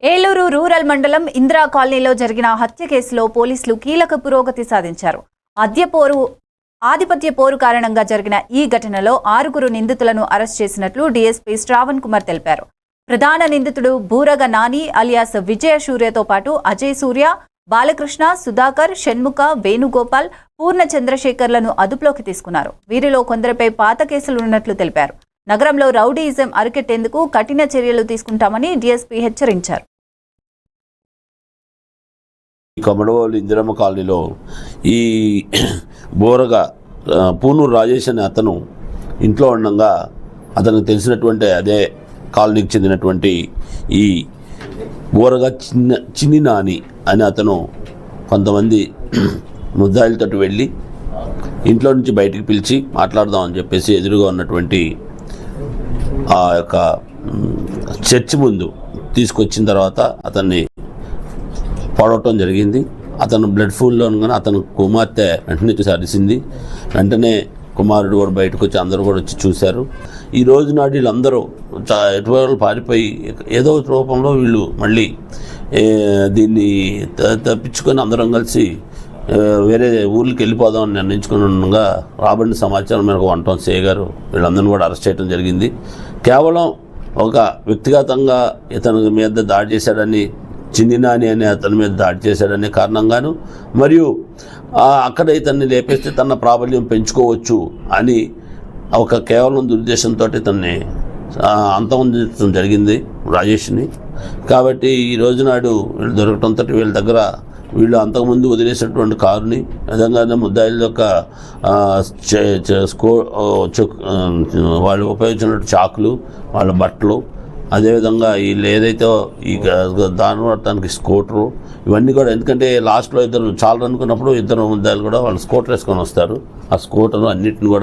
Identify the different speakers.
Speaker 1: Eluru rural మండలం ఇందిరా కాలనీలో జరిగిన హత్య కేసులో పోలీసులు కీలక పురోగతి సాధించారు. ఆధిపత్య పోరు కారణంగా జరిగిన ఈ ఘటనలో 6 నిందితులను అరెస్ట్ చేసినట్లు డీఎస్పీ శ్రావణ్ కుమార్ తెలిపారు. ప్రధాన నిందితుడు బూరగ నాని అలియాస్ విజయ సూర్యతో పాటు అజయ్ సూర్య, బాలకృష్ణ, సుధాకర్, షణ్ముఖ, వేణుగోపాల్, పూర్ణ చంద్రశేఖర్లను అదుపులోకి తీసుకున్నారు. వీరిలో కొందరిపై పాత కేసులు ఉన్నట్లు తెలిపారు. నగరంలో రౌడీయిజం అరికెట్టేందుకు కఠిన చర్యలు తీసుకుంటామని డీఎస్పీ హెచ్చరించారు.
Speaker 2: కమడవోలు ఇందిరమ్మ కాలనీలో ఈ బోరగా పూనూరు రాజేష్ అనే అతను ఇంట్లో ఉండగా అతనికి తెలిసినటువంటి అదే కాలనీకి చెందినటువంటి ఈ బోరగా చిన్ని నాని అని అతను కొంతమంది ముద్దాయిలతో వెళ్ళి ఇంట్లో నుంచి బయటికి పిలిచి మాట్లాడదామని చెప్పేసి ఎదురుగా ఉన్నటువంటి ఆ యొక్క చర్చి ముందు తీసుకొచ్చిన తర్వాత అతన్ని పడవటం జరిగింది. అతను బ్లడ్ ఫుల్లో ఉండగానే అతను కుమార్తె వెంటనే చూసి అరిసింది. వెంటనే కుమారుడు కూడా బయటకు వచ్చి అందరూ కూడా వచ్చి చూశారు. ఈ రోజు నాడు వీళ్ళందరూ ఎటువైపు పారిపోయి ఏదో రూపంలో వీళ్ళు మళ్ళీ దీన్ని తప్పించుకొని అందరం కలిసి వేరే ఊర్లకి వెళ్ళిపోదామని నిర్ణయించుకుని ఉండగా రాబడిన సమాచారం మేరకు వంటం సే గారు వీళ్ళందరినీ కూడా అరెస్ట్ చేయడం జరిగింది. కేవలం ఒక వ్యక్తిగతంగా ఇతని మీద దాడి చేశాడని, చిన్ని నాని అనే అతని మీద దాడి చేశాడనే కారణంగాను, మరియు అక్కడ ఇతన్ని లేపేస్తే తన ప్రాబల్యం పెంచుకోవచ్చు అని ఒక కేవలం దురుద్దేశంతో ఇతన్ని అంతమొందించడం జరిగింది రాజేష్ని. కాబట్టి ఈ రోజు నాడు వీళ్ళు దొరకటంతో వీళ్ళ దగ్గర వీళ్ళు అంతకుముందు వదిలేసినటువంటి కారుని, విధంగానే ముద్దాయిల యొక్క వాళ్ళు ఉపయోగించిన చాకులు, వాళ్ళ బట్టలు, అదేవిధంగా వీళ్ళు ఏదైతే ఈ దానికి స్కూటరు, ఇవన్నీ కూడా, ఎందుకంటే లాస్ట్లో ఇద్దరు చాలా అనుకున్నప్పుడు ఇద్దరు ముద్దాయిలు కూడా వాళ్ళు స్కూటర్ వేసుకొని వస్తారు. ఆ స్కూటర్ అన్నిటిని కూడా